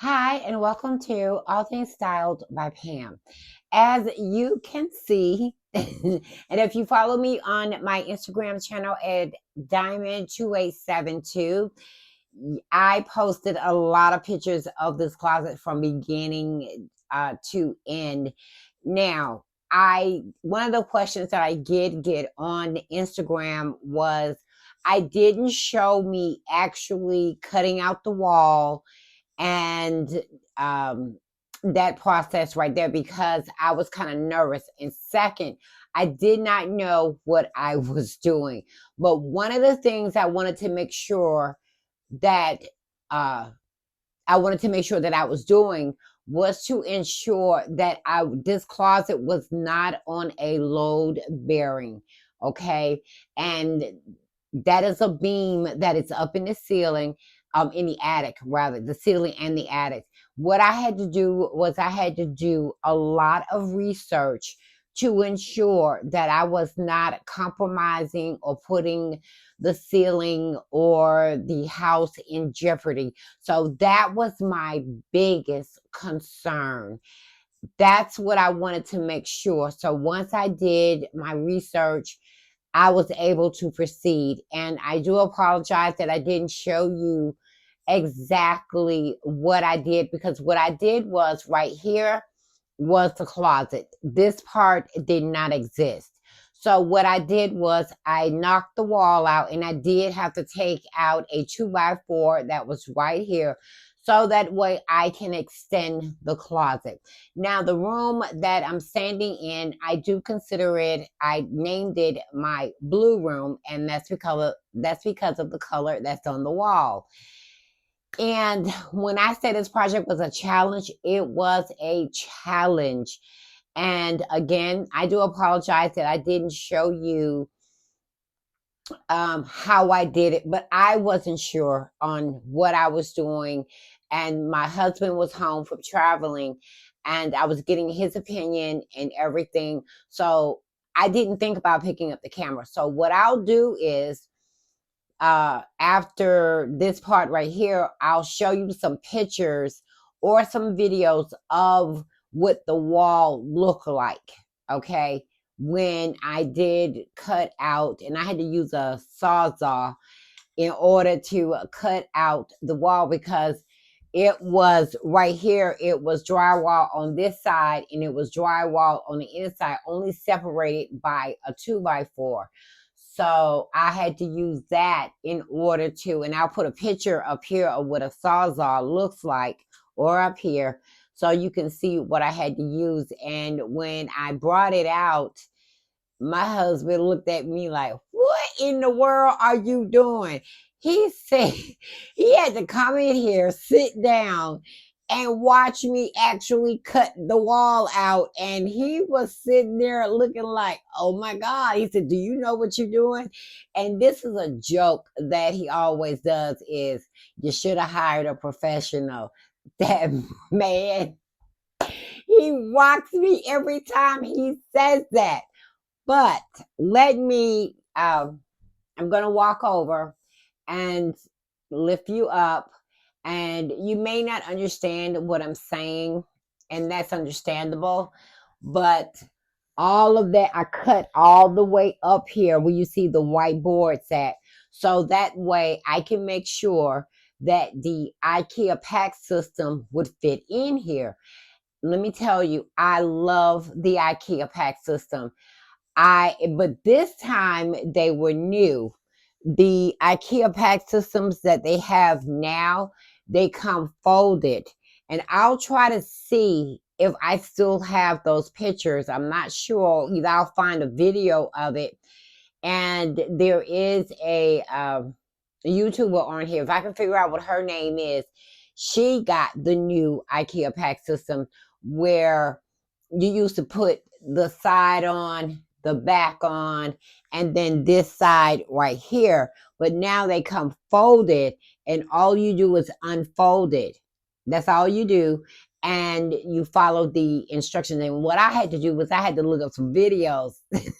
Hi, and welcome to All Things Styled by Pam. As you can see, and if you follow me on my Instagram channel at Diamond2872, I posted a lot of pictures of this closet from beginning to end. Now, I one of the questions that I did get on Instagram was I didn't show me actually cutting out the wall and um, that process right there because I was kind of nervous. And second, I did not know what I was doing. But one of the things I wanted to make sure that uh, I was doing was to ensure that this closet was not on a load bearing. Okay, and that is a beam that is up in the ceiling, in the attic, rather, the ceiling and the attic. What I had to do was I had to do a lot of research to ensure that I was not compromising or putting the ceiling or the house in jeopardy. So that was my biggest concern. That's what I wanted to make sure. So once I did my research, I was able to proceed. And I do apologize that I didn't show you exactly what I did, because what I did was right here was the closet. This part did not exist. So what I did was I knocked the wall out, and I did have to take out a 2x4 that was right here, so that way I can extend the closet. Now, the room that I'm standing in, I do consider it, I named it my blue room, and that's because of the color that's on the wall. And when I say this project was a challenge, it was a challenge. And again, I do apologize that I didn't show you how I did it, but I wasn't sure on what I was doing. And my husband was home from traveling, and I was getting his opinion and everything. So I didn't think about picking up the camera. So what I'll do is, after this part right here, I'll show you some pictures or some videos of what the wall looked like. Okay. When I did cut out, and I had to use a sawzall in order to cut out the wall, because it was right here. It was drywall on this side, and it was drywall on the inside, only separated by a 2x4. So I had to use that in order to, and I'll put a picture up here of what a sawzall looks like, or up here, so you can see what I had to use. And when I brought it out, my husband looked at me like, "What in the world are you doing?" He said he had to come in here, sit down, and watch me actually cut the wall out. And he was sitting there looking like, "Oh my God." He said, "Do you know what you're doing?" And this is a joke that he always does, is you should have hired a professional. That man, he rocks me every time he says that. But let me, I'm going to walk over and lift you up. And you may not understand what I'm saying, and that's understandable. But all of that, I cut all the way up here where you see the white boards at. So that way I can make sure that the IKEA pack system would fit in here. Let me tell you, I love the IKEA pack system. But this time they were new. The IKEA pack systems that they have now, they come folded. And I'll try to see if I still have those pictures. I'm not sure. Either I'll find a video of it. And there is a YouTuber on here. If I can figure out what her name is, she got the new IKEA pack system where you used to put the side on, the back on, and then this side right here. But now they come folded, and all you do is unfold it. That's all you do. And you follow the instructions. And what I had to do was I had to look up some videos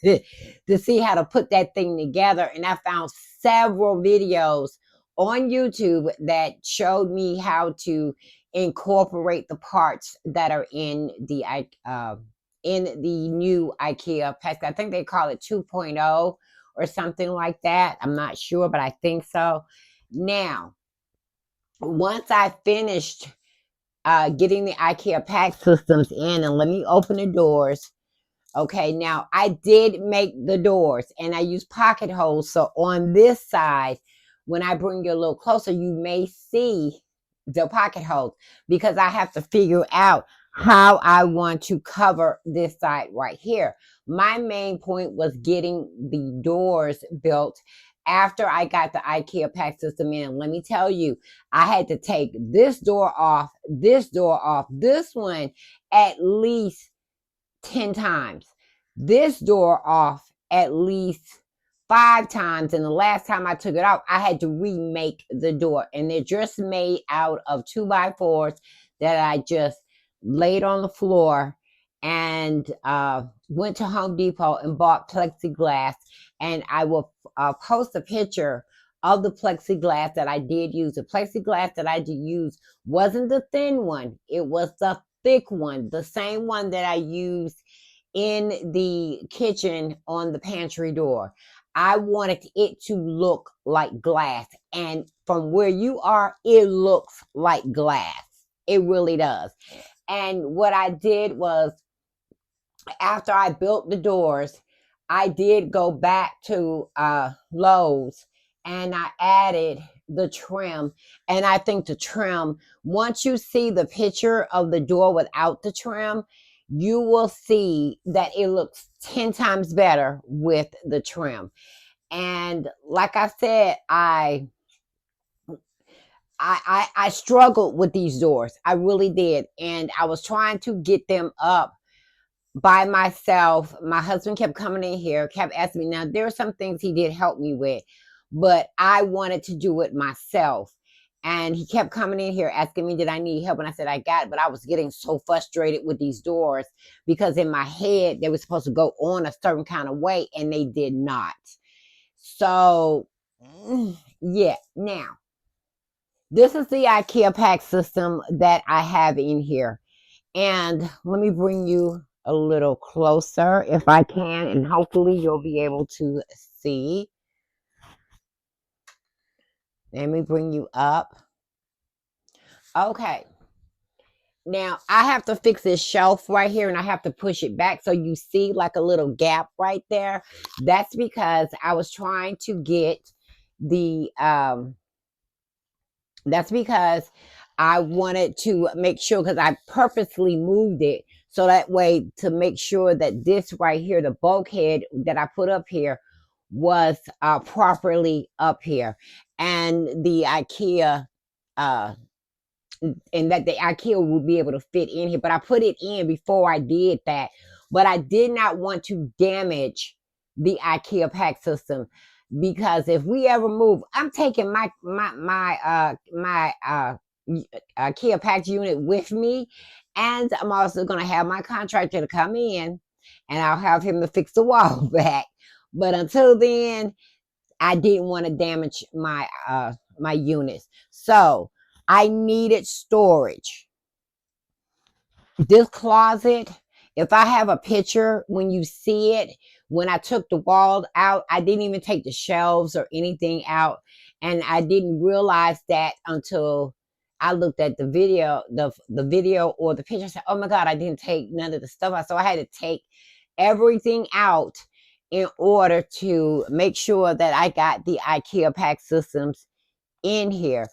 to see how to put that thing together. And I found several videos on YouTube that showed me how to incorporate the parts that are in the new IKEA pack. I think they call it 2.0 or something like that. I'm not sure, but I think so. Now, once I finished getting the IKEA pack systems in, and let me open the doors. Okay, now I did make the doors and I use pocket holes. So on this side, when I bring you a little closer, you may see the pocket holes because I have to figure out how I want to cover this side right here. My main point was getting the doors built after I got the IKEA pack system in. And let me tell you, I had to take this door off, this one at least 10 times, this door off at least 5 times. And the last time I took it off, I had to remake the door. And they're just made out of 2x4s that I just laid on the floor and went to Home Depot and bought plexiglass. And I will post a picture of the plexiglass that I did use. The plexiglass that I did use wasn't the thin one. It was the thick one, the same one that I used in the kitchen on the pantry door. I wanted it to look like glass. And from where you are, it looks like glass. It really does. And what I did was, after I built the doors, I did go back to Lowe's and I added the trim. And I think the trim, once you see the picture of the door without the trim, you will see that it looks 10 times better with the trim. And like I said, I struggled with these doors. I really did. And I was trying to get them up by myself. My husband kept coming in here, kept asking me. Now, there are some things he did help me with, but I wanted to do it myself. And he kept coming in here asking me, did I need help? And I said, I got it. But I was getting so frustrated with these doors because in my head, they were supposed to go on a certain kind of way and they did not. So, yeah. Now, this is the IKEA pack system that I have in here. And let me bring you a little closer if I can, and hopefully you'll be able to see. Let me bring you up. Okay. Now I have to fix this shelf right here and I have to push it back so you see like a little gap right there. That's because I was trying to get the that's because I wanted to make sure, because I purposely moved it so that way to make sure that this right here, the bulkhead that I put up here, was properly up here. And the IKEA, and that the IKEA would be able to fit in here. But I put it in before I did that. But I did not want to damage the IKEA pack system, because if we ever move, I'm taking my IKEA pack unit with me, and I'm also going to have my contractor to come in, and I'll have him to fix the wall back. But until then, I didn't want to damage my my units, so I needed storage. This closet, if I have a picture, when you see it, when I took the wall out, I didn't even take the shelves or anything out. And I didn't realize that until I looked at the video, the video or the picture. I said, oh my God, I didn't take none of the stuff out. So I had to take everything out in order to make sure that I got the IKEA pack systems in here.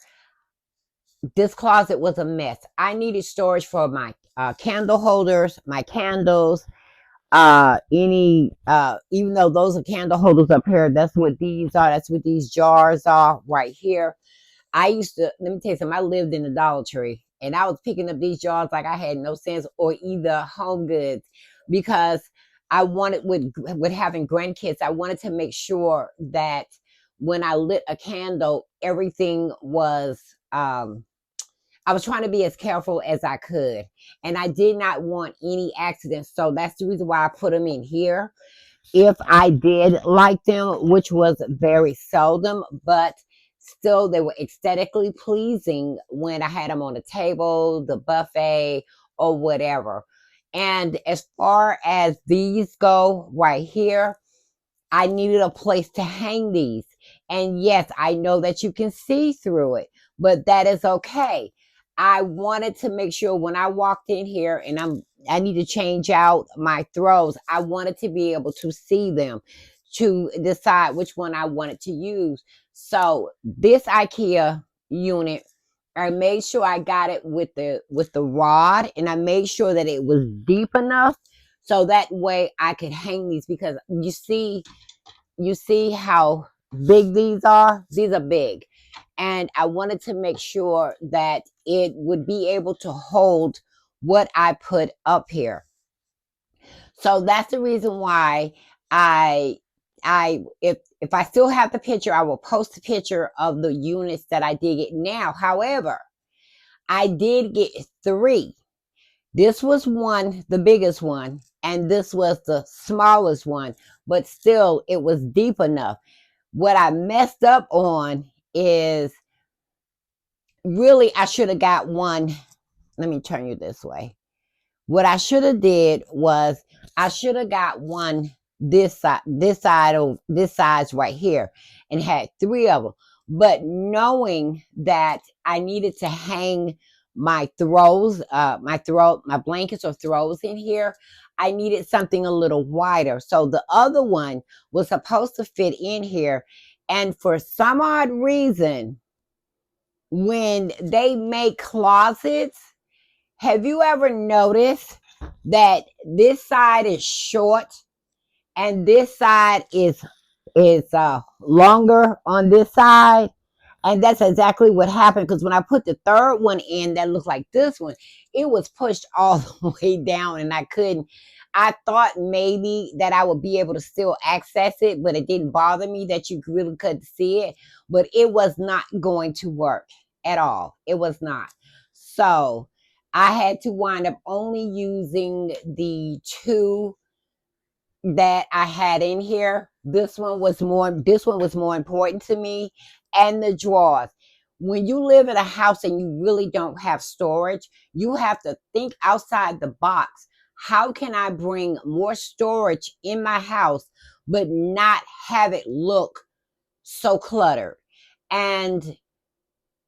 This closet was a mess. I needed storage for my candle holders, my candles, even though those are candle holders up here, that's what these are. That's what these jars are right here. I used to, let me tell you something, I lived in the Dollar Tree and I was picking up these jars like I had no sense, or either Home Goods, because I wanted, with having grandkids, I wanted to make sure that when I lit a candle, everything was, I was trying to be as careful as I could, and I did not want any accidents. So that's the reason why I put them in here. If I did light them, which was very seldom, but still they were aesthetically pleasing when I had them on the table, the buffet, or whatever. And as far as these go right here, I needed a place to hang these. And yes, I know that you can see through it, but that is okay. I wanted to make sure when I walked in here and I need to change out my throws, I wanted to be able to see them to decide which one I wanted to use. So this IKEA unit, I made sure I got it with the rod, and I made sure that it was deep enough so that way I could hang these, because you see how big these are? These are big. And I wanted to make sure that it would be able to hold what I put up here. So that's the reason why I if I still have the picture, I will post a picture of the units that I did get now. However, I did get 3. This was one, the biggest one, and this was the smallest one, but still it was deep enough. What I messed up on is, really I should have got one. Let me turn you this way. What I should have did was I should have got one this size right here, and had 3 of them. But knowing that I needed to hang my throws, my blankets or throws in here, I needed something a little wider. So the other one was supposed to fit in here. And for some odd reason, when they make closets, have you ever noticed that this side is short and this side is longer on this side? And that's exactly what happened, because when I put the third one in that looked like this one, it was pushed all the way down and I couldn't. I thought maybe that I would be able to still access it, but it didn't bother me that you really couldn't see it. But it was not going to work at all. It was not. So I had to wind up only using the 2 that I had in here. This one was more important to me. And the drawers. When you live in a house and you really don't have storage, you have to think outside the box. How can I bring more storage in my house but not have it look so cluttered? And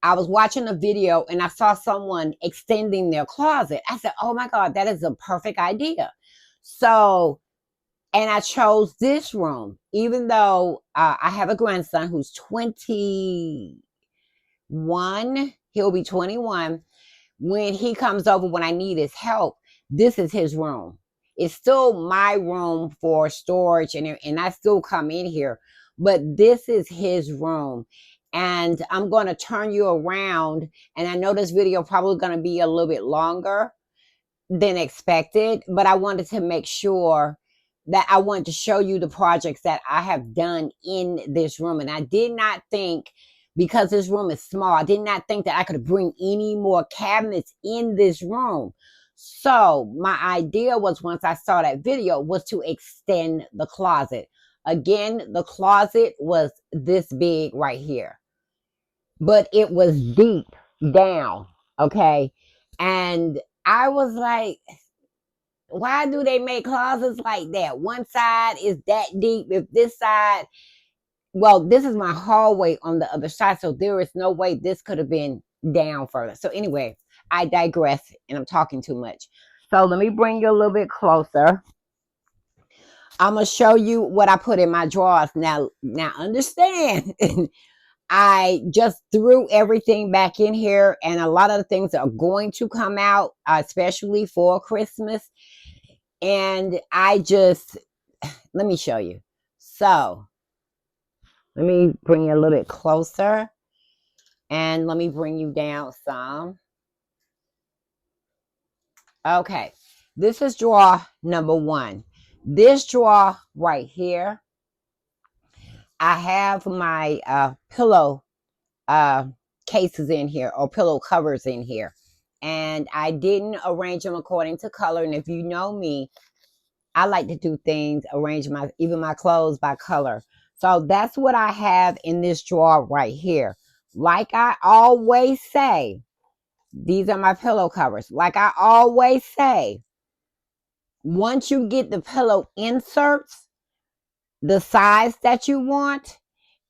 I was watching a video and I saw someone extending their closet. I said, "Oh my God, that is a perfect idea." So, and I chose this room, even though I have a grandson who's 21. He'll be 21. When he comes over, when I need his help, this is his room. It's still my room for storage, and I still come in here, but this is his room. And I'm going to turn you around. And I know this video probably going to be a little bit longer than expected, but I wanted to make sure that I wanted to show you the projects that I have done in this room. And I did not think, because this room is small, I did not think that I could bring any more cabinets in this room. So my idea was, once I saw that video, was to extend the closet. Again, the closet was this big right here, but it was deep down. Okay. And I was like, why do they make closets like that? One side is that deep. If this side, well, this is my hallway on the other side, so there is no way this could have been down further. So anyway, I digress and I'm talking too much. So let me bring you a little bit closer. I'm going to show you what I put in my drawers. Now understand, I just threw everything back in here, and a lot of the things are going to come out, especially for Christmas. And let me show you. So let me bring you a little bit closer, and let me bring you down some. Okay, this is drawer number 1. This drawer right here, I have my pillow cases in here, or pillow covers in here, and I didn't arrange them according to color. And if you know me, I like to do things, arrange even my clothes by color. So that's what I have in this drawer right here. Like I always say, these are my pillow covers. Like I always say, once you get the pillow inserts, the size that you want,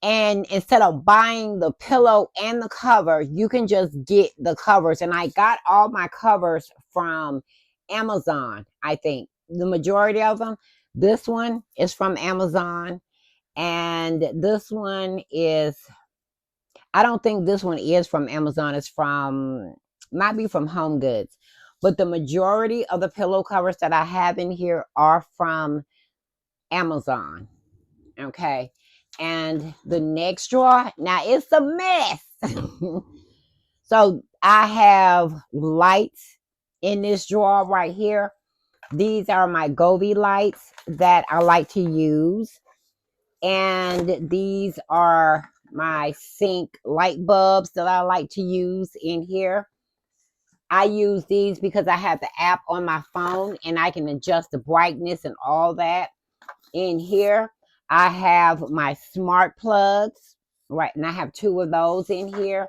and instead of buying the pillow and the cover, you can just get the covers. And I got all my covers from Amazon. I think the majority of them. This one is from Amazon, and this one is, I don't think this one is from Amazon. It's from, might be from Home Goods, but the majority of the pillow covers that I have in here are from Amazon. Okay. And the next drawer, now it's a mess. So I have lights in this drawer right here. These are my Govee lights that I like to use. And these are my sink light bulbs that I like to use in here. I use these because I have the app on my phone and I can adjust the brightness and all that in here. I have my smart plugs, right? And I have 2 of those in here.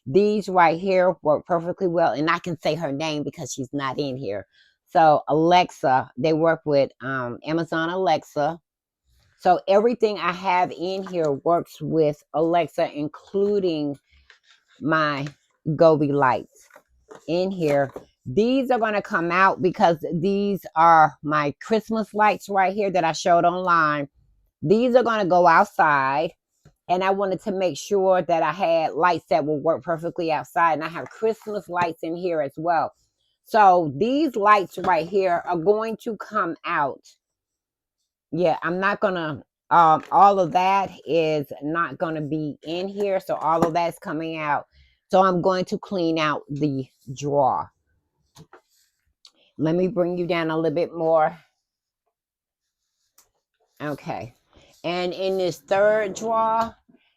These right here work perfectly well. And I can say her name because she's not in here. So Alexa, they work with Amazon Alexa. So everything I have in here works with Alexa, including my Govee lights in here. These are going to come out because these are my Christmas lights right here that I showed online. These are going to go outside, and I wanted to make sure that I had lights that will work perfectly outside, and I have Christmas lights in here as well. So these lights right here are going to come out. Yeah, I'm not going to, all of that is not going to be in here. So all of that's coming out. So I'm going to clean out the drawer. Let me bring you down a little bit more. Okay. And in this third drawer,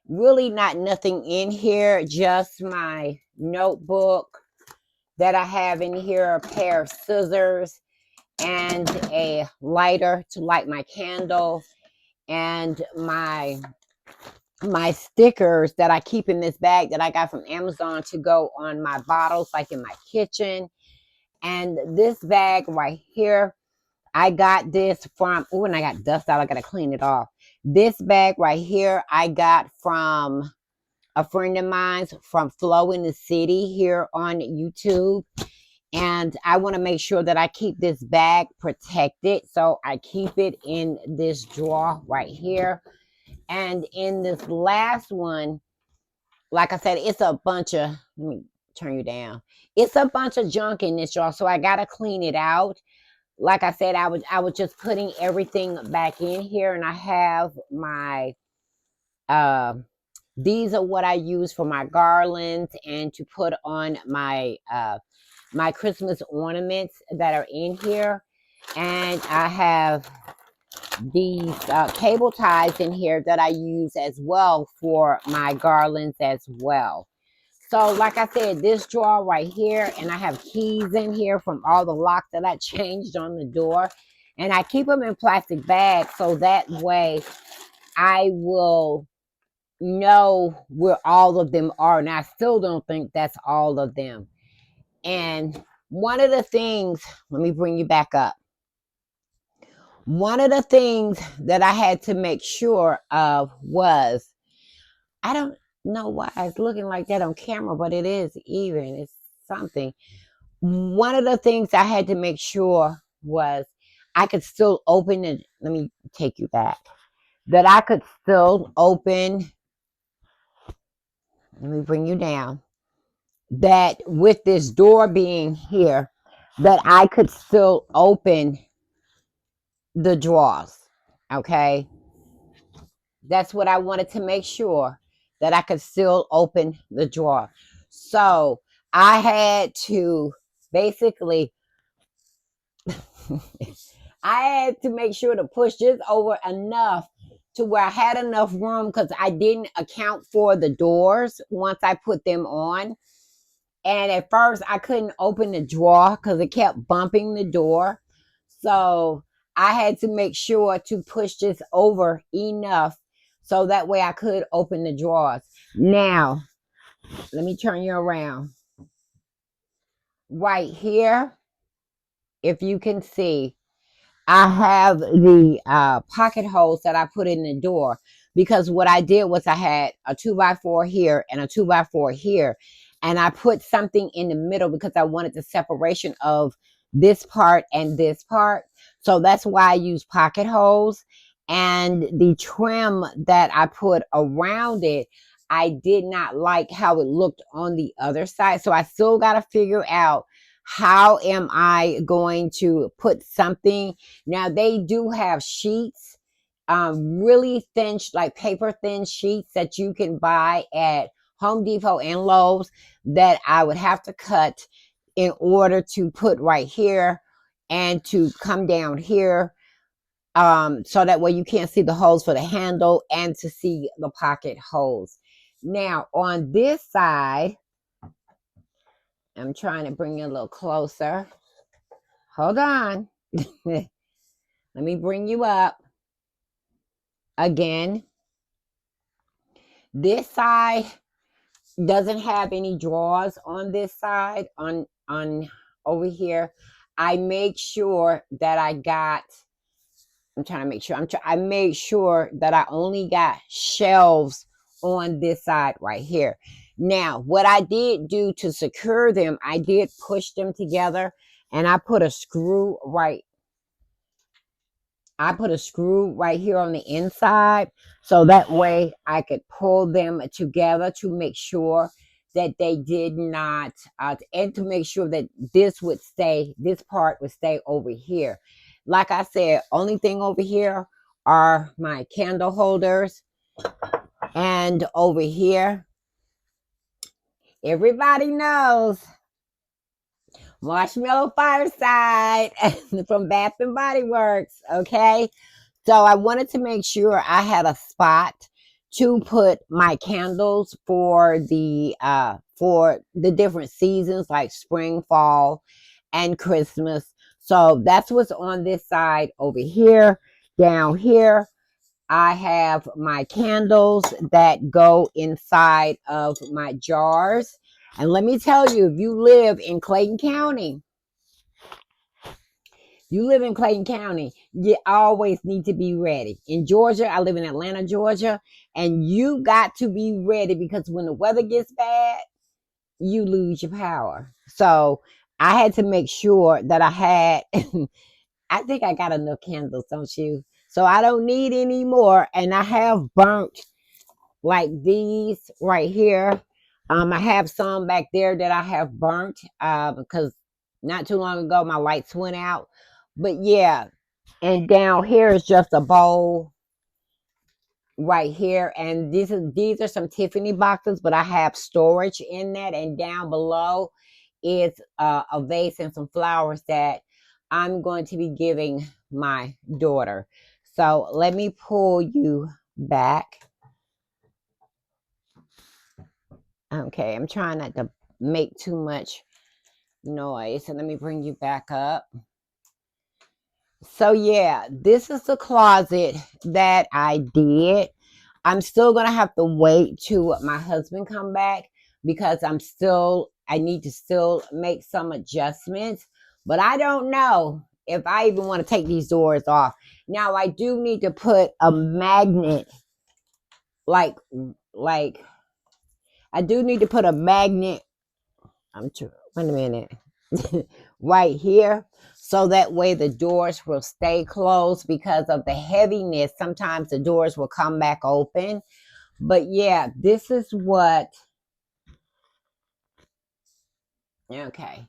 really not nothing in here, just my notebook that I have in here, a pair of scissors, and a lighter to light my candle, and my stickers that I keep in this bag that I got from Amazon to go on my bottles, like in my kitchen. And this bag right here, I got this from, oh, and I got dust out. I got to clean it off. This bag right here, I got from a friend of mine's from Flow in the City here on YouTube. And I want to make sure that I keep this bag protected. So I keep it in this drawer right here. And in this last one, like I said, it's a bunch of, let me turn you down. It's a bunch of junk in this drawer. So I got to clean it out. Like I said, I was just putting everything back in here, and I have my these are what I use for my garlands and to put on my my Christmas ornaments that are in here. And I have these cable ties in here that I use as well for my garlands as well. So like I said, this drawer right here, and I have keys in here from all the locks that I changed on the door. And I keep them in plastic bags so that way I will know where all of them are. And I still don't think that's all of them. And one of the things, let me bring you back up. One of the things that I had to make sure of was, I don't know why it's looking like that on camera, but it is even. It's something. One of the things I had to make sure was I could still open it. Let me take you back. That I could still open. Let me bring you down. That with this door being here, that I could still open the drawers. Okay. That's what I wanted to make sure, that I could still open the drawer. So I had to basically, I had to make sure to push this over enough to where I had enough room, because I didn't account for the doors once I put them on. And at first I couldn't open the drawer because it kept bumping the door. So I had to make sure to push this over enough so that way I could open the drawers. Now, Let me turn you around. Right here, if you can see, I have the pocket holes that I put in the door, because what I did was I had a 2x4 here and a 2x4 here, and I put something in the middle because I wanted the separation of this part and this part. So that's why I use pocket holes. And the trim that I put around it, I did not like how it looked on the other side. So I still got to figure out, how am I going to put something. Now they do have sheets, really thin, like paper thin sheets that you can buy at Home Depot and Lowe's, that I would have to cut in order to put right here and to come down here. So that way you can't see the holes for the handle and to see the pocket holes. Now on this side, I'm trying to bring you a little closer. Hold on. Let me bring you up. Again, this side doesn't have any drawers on this side. On over here, I make sure that I got, I'm trying to make sure, I made sure that I only got shelves on this side right here. Now, what I did do to secure them, I did push them together, and I put a screw right here on the inside, so that way I could pull them together to make sure that they did not, and to make sure that this part would stay over here. Like I said, only thing over here are my candle holders, and over here, everybody knows Marshmallow Fireside from Bath and Body Works, okay? So I wanted to make sure I had a spot to put my candles for the different seasons, like spring, fall, and Christmas. So that's what's on this side over here. Down here, I have my candles that go inside of my jars. And let me tell you, if you live in Clayton County, you always need to be ready. In Georgia, I live in Atlanta, Georgia, and you got to be ready, because when the weather gets bad, you lose your power. So I had to make sure that I had, I think I got enough candles, don't you? So I don't need any more. And I have burnt like these right here. I have some back there that I have burnt, because not too long ago my lights went out. But yeah, and down here is just a bowl right here, and these are some Tiffany boxes, but I have storage in that. And down below is a vase and some flowers that I'm going to be giving my daughter. So let me pull you back. Okay, I'm trying not to make too much noise. So let me bring you back up. So yeah, this is the closet that I did. I'm still going to have to wait till my husband come back, because I need to still make some adjustments. But I don't know if I even want to take these doors off. Now I do need to put a magnet, like I do need to put a magnet. Wait a minute. Right here, so that way the doors will stay closed. Because of the heaviness, sometimes the doors will come back open. But yeah, this is what, okay,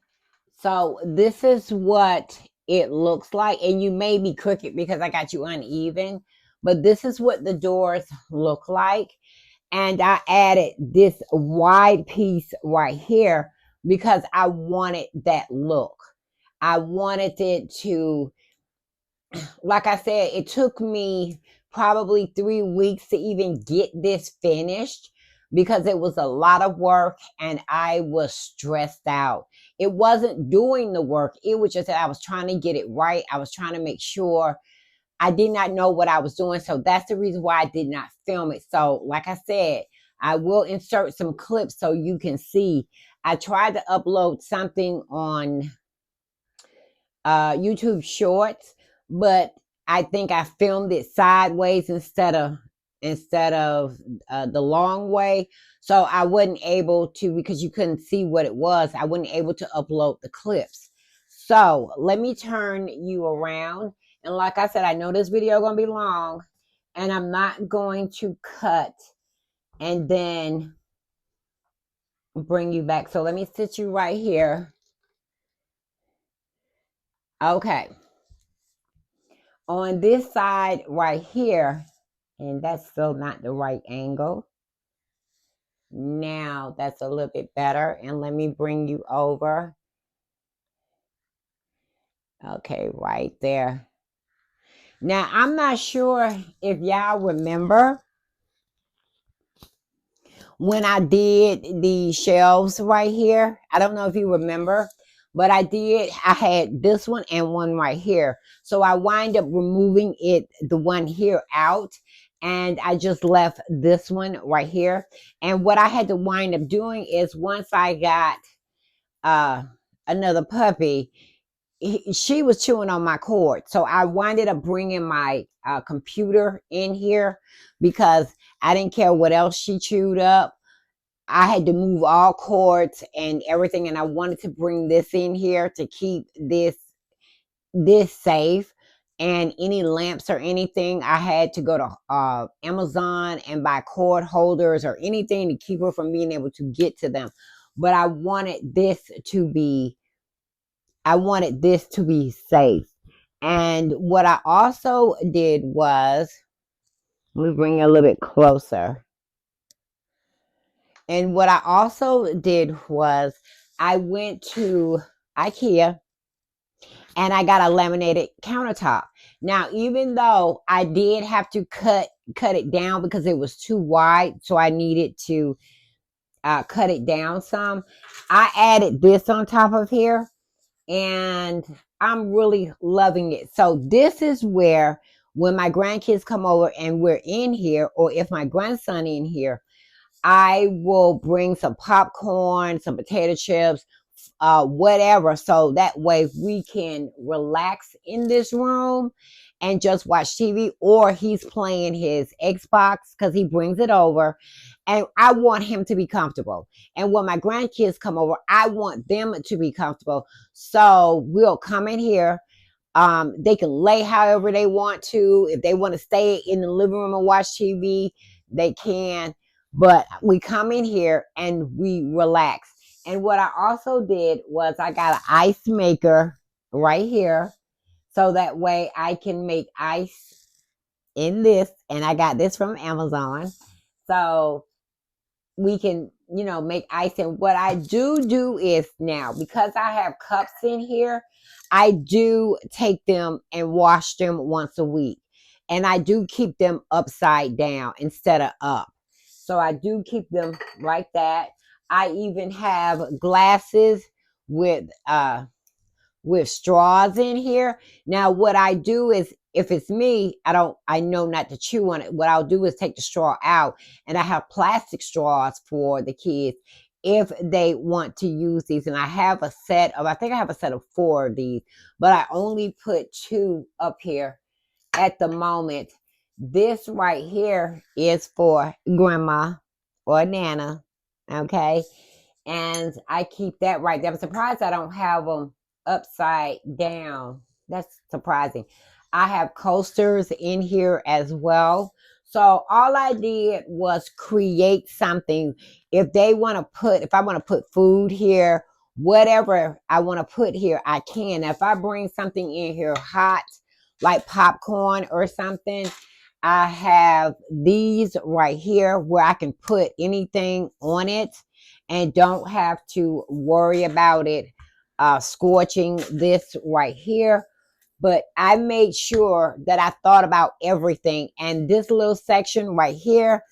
so this is what it looks like. And you may be crooked because I got you uneven, but this is what the doors look like. And I added this wide piece right here because I wanted that look. I wanted it to, like I said, it took me probably 3 weeks to even get this finished, because it was a lot of work and I was stressed out. It wasn't doing the work, it was just that I was trying to get it right. I was trying to make sure. I did not know what I was doing. So that's the reason why I did not film it. So like I said, I will insert some clips so you can see. I tried to upload something on YouTube Shorts, but I think I filmed it sideways instead of the long way. So I wasn't able to, because you couldn't see what it was. I wasn't able to upload the clips. So let me turn you around. And like I said, I know this video gonna be long, and I'm not going to cut and then bring you back. So let me sit you right here. Okay. On this side right here, and that's still not the right angle. Now that's a little bit better. And let me bring you over. Okay, right there. Now, I'm not sure if y'all remember when I did the shelves right here. I don't know if you remember, but I had this one and one right here. So I wind up removing the one here out, and I just left this one right here. And what I had to wind up doing is, once I got another puppy, she was chewing on my cord. So I winded up bringing my computer in here because I didn't care what else she chewed up. I had to move all cords and everything, and I wanted to bring this in here to keep this safe. And any lamps or anything, I had to go to Amazon and buy cord holders or anything to keep her from being able to get to them. But I wanted this to be safe. And what I also did was, let me bring it a little bit closer. And what I also did was, I went to IKEA and I got a laminated countertop. Now, even though I did have to cut it down because it was too wide, so I needed to cut it down some, I added this on top of here, and I'm really loving it. So this is where, when my grandkids come over and we're in here, or if my grandson in here, I will bring some popcorn, some potato chips, whatever. So that way we can relax in this room and just watch TV, or he's playing his Xbox because he brings it over. And I want him to be comfortable. And when my grandkids come over, I want them to be comfortable. So we'll come in here. They can lay however they want to. If they want to stay in the living room and watch TV, they can. But we come in here and we relax. And what I also did was, I got an ice maker right here. So that way I can make ice in this. And I got this from Amazon. So we can, make ice. And what I do is, now, because I have cups in here, I do take them and wash them once a week. And I do keep them upside down instead of up. So I do keep them like that. I even have glasses with straws in here. Now, what I do is, if it's me, I know not to chew on it. What I'll do is take the straw out, and I have plastic straws for the kids if they want to use these. And I have a set of, I think I have a set of 4 of these, but I only put 2 up here at the moment. This right here is for grandma or nana. Okay. And I keep that right there. I'm surprised I don't have them upside down. That's surprising. I have coasters in here as well. So all I did was create something. If I want to put food here, whatever I want to put here, I can. If I bring something in here hot, like popcorn or something, I have these right here where I can put anything on it and don't have to worry about it scorching this right here. But I made sure that I thought about everything. And this little section right here,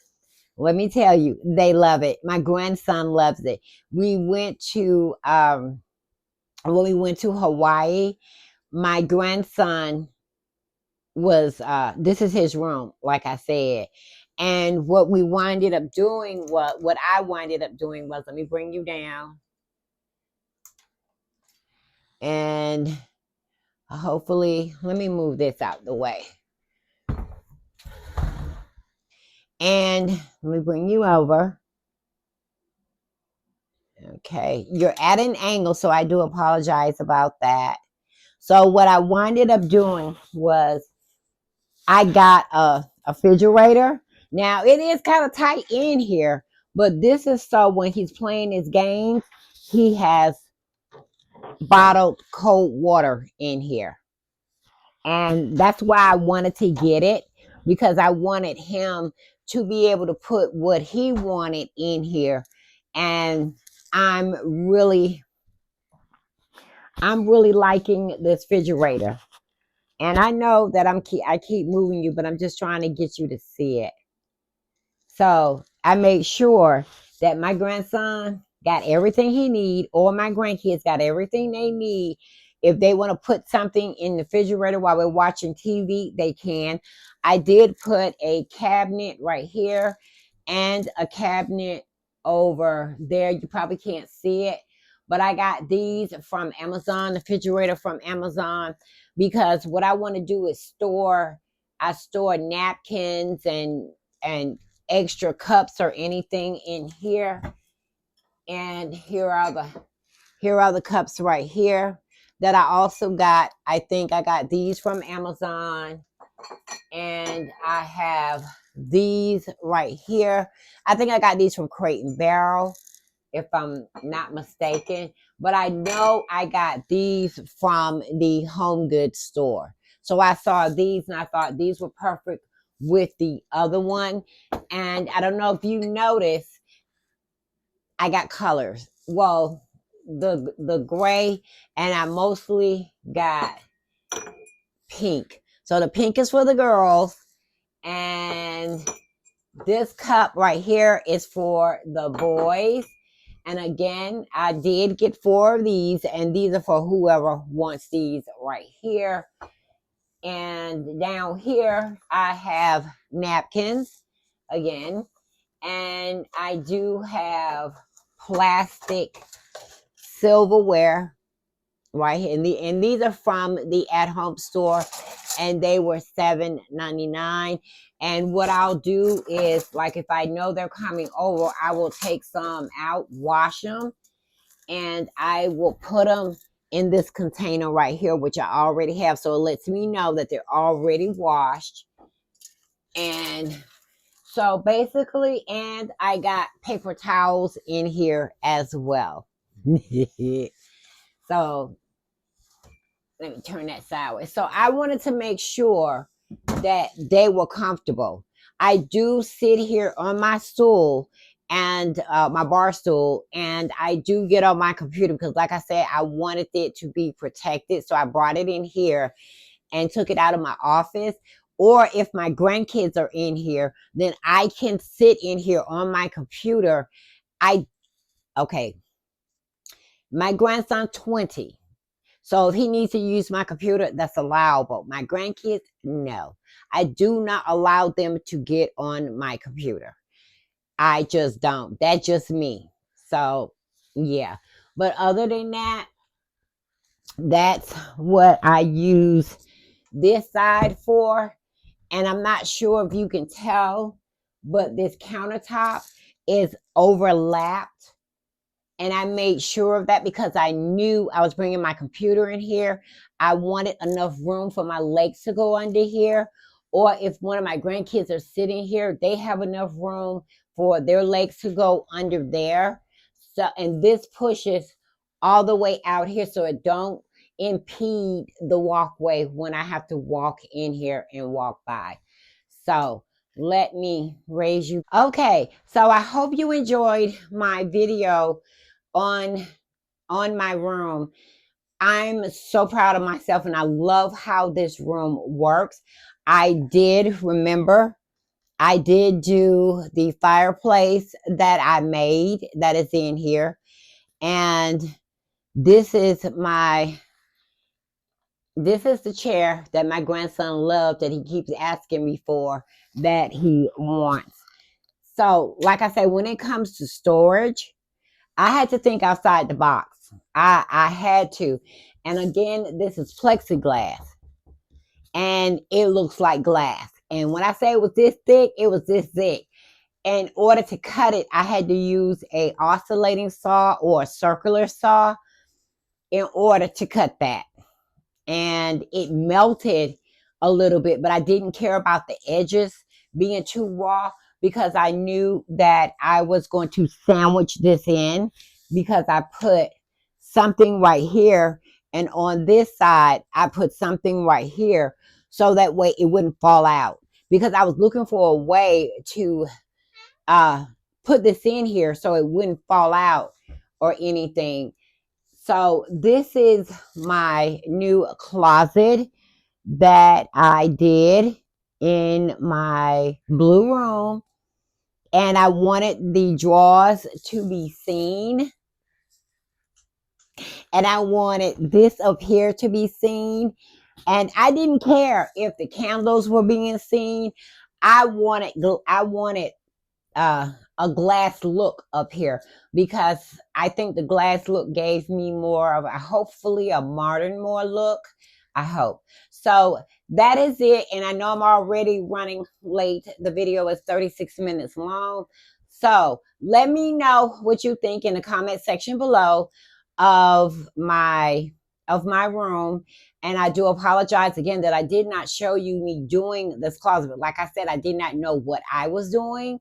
let me tell you, they love it. My grandson loves it. We went to when we went to Hawaii, my grandson was this is his room, like I said. And what we winded up doing, what I winded up doing was, let me bring you down. And hopefully, let me move this out the way. And let me bring you over. Okay, you're at an angle, so I do apologize about that. So what I winded up doing was I got a refrigerator. Now it is kind of tight in here, but this is so when he's playing his games, he has bottled cold water in here. And that's why I wanted to get it, because I wanted him to be able to put what he wanted in here. And I'm really liking this refrigerator. And I know that I keep moving you, but I'm just trying to get you to see it. So I made sure that my grandson got everything he need, or my grandkids got everything they need. If they want to put something in the refrigerator while we're watching TV, they can. I did put a cabinet right here and a cabinet over there. You probably can't see it, but I got these from Amazon, the refrigerator from Amazon, because what I want to do is I store napkins and extra cups or anything in here. And here are the cups right here that I also got. I think I got these from Amazon, and I have these right here. I think I got these from Crate and Barrel, if I'm not mistaken, but I know I got these from the home goods store. So I saw these and I thought these were perfect with the other one. And I don't know if you noticed, I got colors. Well, the gray, and I mostly got pink. So the pink is for the girls, and this cup right here is for the boys. And again, I did get 4 of these, and these are for whoever wants these right here. And down here, I have napkins again, and I do have plastic silverware right here. And these are from the at-home store, and they were $7.99. And what I'll do is, like, if I know they're coming over, I will take some out, wash them, and I will put them in this container right here, which I already have. So it lets me know that they're already washed. And so basically, and I got paper towels in here as well. So let me turn that sideways. So I wanted to make sure that they were comfortable. I do sit here on my stool and my bar stool, and I do get on my computer because, like I said, I wanted it to be protected. So I brought it in here and took it out of my office. Or if my grandkids are in here, then I can sit in here on my computer. Okay, my grandson 20. So if he needs to use my computer, that's allowable. My grandkids, no. I do not allow them to get on my computer. I just don't. That's just me. So, yeah. But other than that, that's what I use this side for. And I'm not sure if you can tell, but this countertop is overlapped. And I made sure of that because I knew I was bringing my computer in here. I wanted enough room for my legs to go under here. Or if one of my grandkids are sitting here, they have enough room for their legs to go under there. So, and this pushes all the way out here so it don't impede the walkway when I have to walk in here and walk by. So let me raise you. Okay, so I hope you enjoyed my video on my room. I'm so proud of myself, and I love how this room works. I did do the fireplace that I made that is in here, and this is my This is the chair that my grandson loved, that he keeps asking me for, that he wants. So, like I said, when it comes to storage, I had to think outside the box. I had to. And again, this is plexiglass, and it looks like glass. And when I say it was this thick, it was this thick. In order to cut it, I had to use a oscillating saw or a circular saw in order to cut that. And it melted a little bit, but I didn't care about the edges being too raw, because I knew that I was going to sandwich this in, because I put something right here, and on this side I put something right here, so that way it wouldn't fall out, because I was looking for a way to put this in here so it wouldn't fall out or anything. So this is my new closet that I did in my blue room, and I wanted the drawers to be seen, and I wanted this up here to be seen, and I didn't care if the candles were being seen. I wanted a glass look up here, because I think the glass look gave me more of a, hopefully, a modern more look. I hope. So that is it. And I know I'm already running late. The video is 36 minutes long. So let me know what you think in the comment section below of my room. And I do apologize again that I did not show you me doing this closet. But like I said, I did not know what I was doing.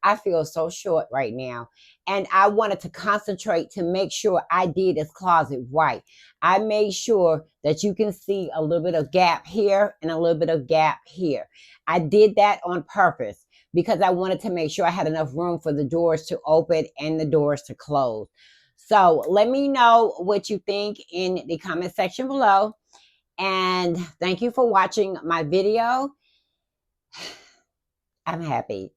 I feel so short right now. And I wanted to concentrate to make sure I did this closet right. I made sure that you can see a little bit of gap here and a little bit of gap here. I did that on purpose, because I wanted to make sure I had enough room for the doors to open and the doors to close. So let me know what you think in the comment section below. And thank you for watching my video. I'm happy.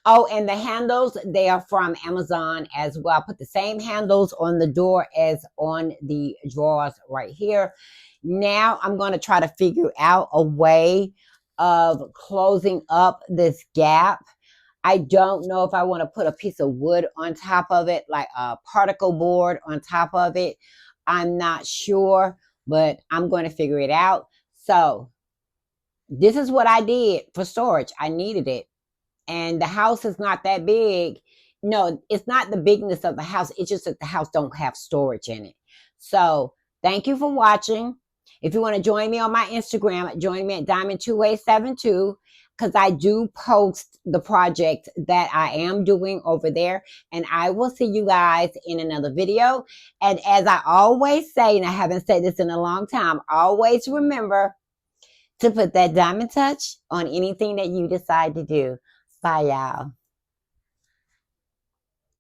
Oh, and the handles, they are from Amazon as well. I put the same handles on the door as on the drawers right here. Now I'm going to try to figure out a way of closing up this gap. I don't know if I want to put a piece of wood on top of it, like a particle board on top of it. I'm not sure, but I'm going to figure it out. So this is what I did for storage. I needed it. And the house is not that big. No, it's not the bigness of the house. It's just that the house don't have storage in it. So thank you for watching. If you want to join me on my Instagram, join me at Diamond2872, because I do post the project that I am doing over there. And I will see you guys in another video. And as I always say, and I haven't said this in a long time, always remember to put that diamond touch on anything that you decide to do. Bye, y'all.